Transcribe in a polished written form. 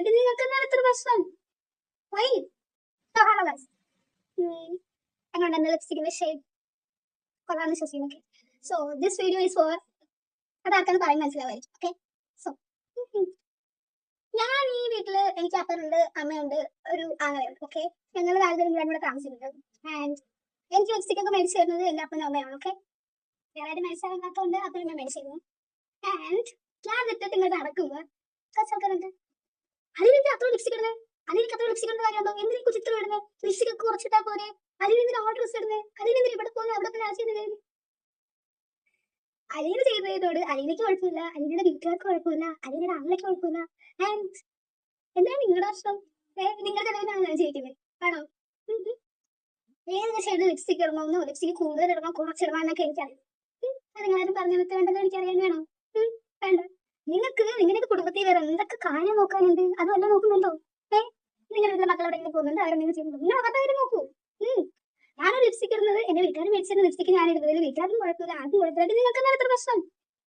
നിങ്ങൾക്ക് എന്താണ് ഇത്ര പ്രശ്നം? വൈ? എങ്ങോട്ടെന്താ ലിപ്സ്റ്റിക്കിന്റെ ഷെയ്ഡ് കൊള്ളാന്ന് വിശ്വസിക്കുന്നു. So this video is for അതാർക്കാന്ന് പറയാൻ മനസ്സിലാവായിരിക്കും. ഓക്കെ, സോ ഞാൻ ഈ വീട്ടില് എനിക്ക് അപ്പനുണ്ട്, അമ്മയുണ്ട്, ഒരു ആങ്ങളയുണ്ട്. ഓക്കെ, ഞങ്ങൾ താല്പര്യം ഇവിടെ താമസിക്കുന്നത്. ആൻഡ് എനിക്ക് ലിപ്സ്റ്റിക് ഒക്കെ മേടിച്ചു തരുന്നത് എന്റെ അപ്പനും അമ്മയാണ്. ഓക്കെ, വേറെ ആരും മേടിച്ചു തരാത്തതുകൊണ്ട് അപ്പനും അമ്മ മേടിച്ചു തരുന്നു. ആൻഡ് ഞാൻ ഇട്ടിട്ട് ഇങ്ങോട്ട് നടക്കുമ്പോ കുറച്ച് ആൾക്കാരുണ്ട്, അതിനെന്തിനാ അത്ര ലിപ്സ്റ്റിക് ഇടുന്നത്? അതിനെനിക്ക് അത്ര ലിപ്സ്റ്റിക് ഇടുന്ന കാര്യമുണ്ടോ? എന്തിനാ ചിത്രം ഇടുന്നത്? ലിപ്സ്റ്റിക് ഒക്കെ കുറച്ചിട്ടാ പോലെ. അതിനെന്തിനാ ഓർഡർ ഡ്രസ് ഇടുന്നത്? അതിനെന്തിനാ ഇവിടെ പോകുന്നത് അവിടെ തന്നെ ആശയം? അലീന ചെയ്യുന്നതിനോട് അലീനയ്ക്ക് കുഴപ്പമില്ല, അലീനയുടെ വീട്ടുകാർക്ക് കുഴപ്പമില്ല, അലീനയുടെ ആളിലേക്ക് കുഴപ്പമില്ല. ആൻഡ് എന്താണ് നിങ്ങളുടെ പ്രശ്നം? നിങ്ങളുടെ നിലവിലാണ് ജീവിക്കുന്നത് ആണോ? ഏത് ഷെയ്ഡ് ലിപ്സ്റ്റിക് ഇടണമെന്നോ ലിപ്സ്റ്റിക് കൂടുതൽ ഇടണോ കുറച്ചിടണോ എന്നൊക്കെ എനിക്കറിയാം. അത് നിങ്ങളാരും പറഞ്ഞു വേണ്ടല്ലോ, എനിക്കറിയാൻ വേണോ? വേണ്ട. നിങ്ങളുടെ കുടുംബത്തിൽ വേറെ എന്തൊക്കെ കാര്യം നോക്കാനുണ്ട്? അതുമല്ല നോക്കുന്നുണ്ടോ? നിങ്ങൾ വീട്ടിലെ മക്കളെവിടെയെങ്കിലും പോകുന്നുണ്ട്, അവരെന്തെങ്കിലും ചെയ്യുന്നുണ്ടോ? നിങ്ങൾ അവരുടെ കാര്യം നോക്കൂ. ഞാനൊരു ലിപ്സ്റ്റിക് ഇടുന്നത് എന്റെ വീട്ടുകാർ മേടിച്ചിരുന്ന ലിപ്സ്റ്റിക് ഞാൻ ഇടുന്നതിൽ വീട്ടുകാർക്കും കുഴപ്പമില്ല, ആദ്യം കുഴപ്പമില്ല. നിങ്ങൾക്ക് എന്താണ് ഇത്ര പ്രശ്നം?